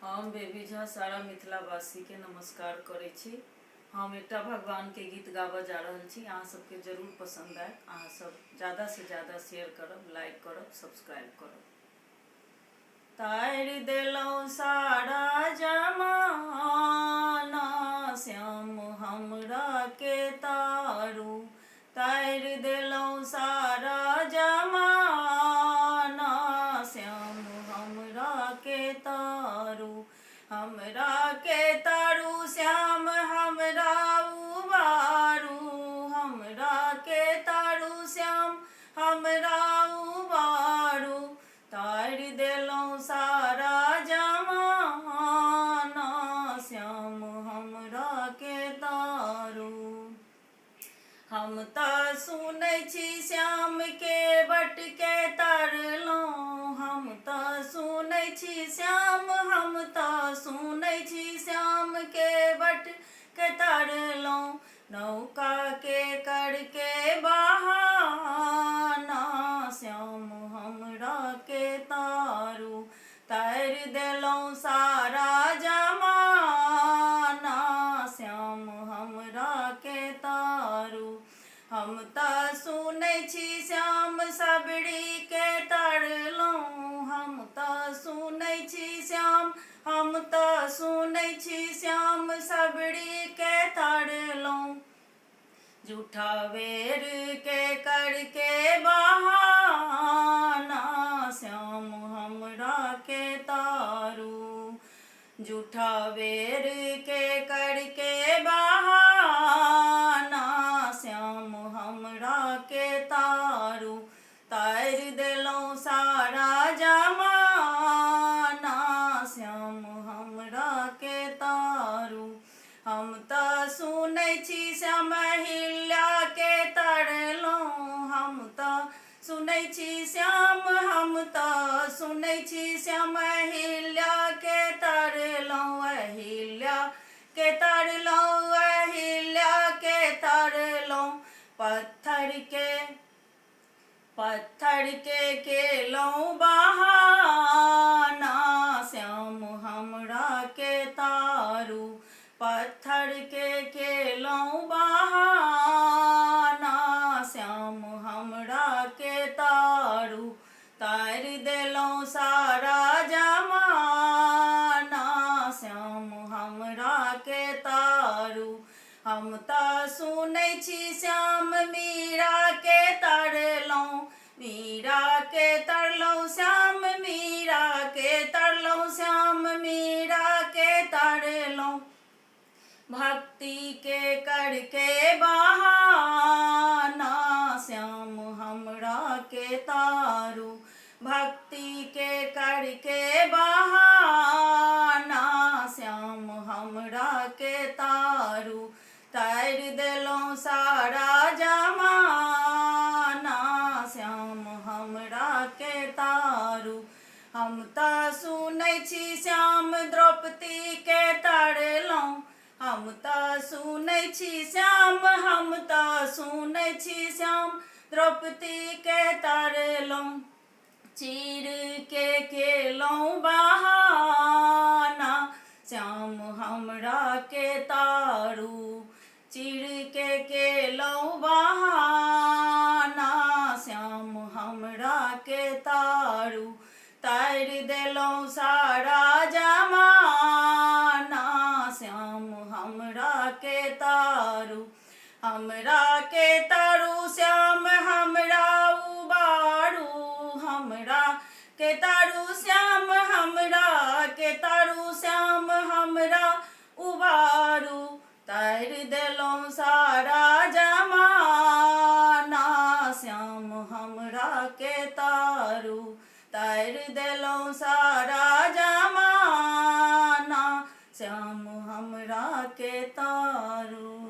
हम बेबी झा सारा मिथिलावासी के नमस्कार करे छी। हम एकटा भगवान के गीत गाबऽ जा रहल छी। अहाँ सबके जरूर पसंद आए। अहाँ सब ज़्यादा से ज़्यादा शेयर करब, लाइक करब, सब्सक्राइब करब। तारि देलौं सारा जमाना, श्याम हमरा के तारू। तारि देलौं सारा जमाना, श्याम हमरा के तारू। हमरा के तारू श्याम हमरा उबारू। हमरा के तारू श्याम हमरा उबारू। तारि देलौं सारा जमाना, श्याम हमरा के तारू। हम तऽ सुनै छी श्याम के बट के तरलौं। हम तऽ सुनै छी श्याम, हम तऽ सुनै छी श्याम के बट के तरलौं। नौका के करके बहाना, श्याम हमरा के तारू। तारि देलौं सारा जमाना, श्याम हमरा के तारू। हम तऽ सुनै छी श्याम सबरी के तरलौं। हम तऽ सुनै छी श्याम, हम तऽ सुनै छी श्याम सबरी के तरलौं। झूठा बेर के करके बहाना, श्याम हमरा के तारू। झूठा बेर के करके बहाना, श्याम हमरा के तारू। तारि देलौं सारा जमाना, श्याम हमरा के तारू। हम तऽ सुनै छी श्याम अहिल्या के तरलौं। हम तऽ सुनै छी श्याम, हम तऽ सुनै छी श्याम अहिल्या के तरलौं। अहिल्या के तरलौं, अहिल्या के तरलौं। पत्थर के केलौं बहाना, श्याम हमरा के तारू। पत्थर के केलौं बहाना, श्याम हमरा के तारू। तारि देलौं सारा जमाना, श्याम हमरा के तारू। हम तऽ सुनै छी श्याम मीरा के तरलौं। मीरा के तरलौं श्याम, मीरा के तरलौं श्याम, मीरा के तरलौं। भक्ति के करके बहाना, श्याम हमरा के तारू। भक्ति के करके बहाना, श्याम हमरा के तारू। तारि देलौं सारा जमाना, श्याम हमरा के तारू। हम तऽ सुनै छी श्याम द्रौपदी के तरलौं। हम तऽ सुनै छी श्याम, हम तऽ सुनै छी श्याम द्रौपदी के तरलौं। चीर के केलौं बहाना, श्याम हमरा के तारू। चीर के केलौं बहाना, श्याम हमरा के तारू। तारि देलौं सारा जमाना, श्याम हमरा के तारू। हमरा के तारू श्याम हमरा उबारू। हमरा के तारू श्याम हमरा के तारू श्याम हमरा उबारू। तारि देलौं सारा जमाना, श्याम हमरा के तारू। तारि देलौं सारा जमाना, श्याम हमरा के तारू।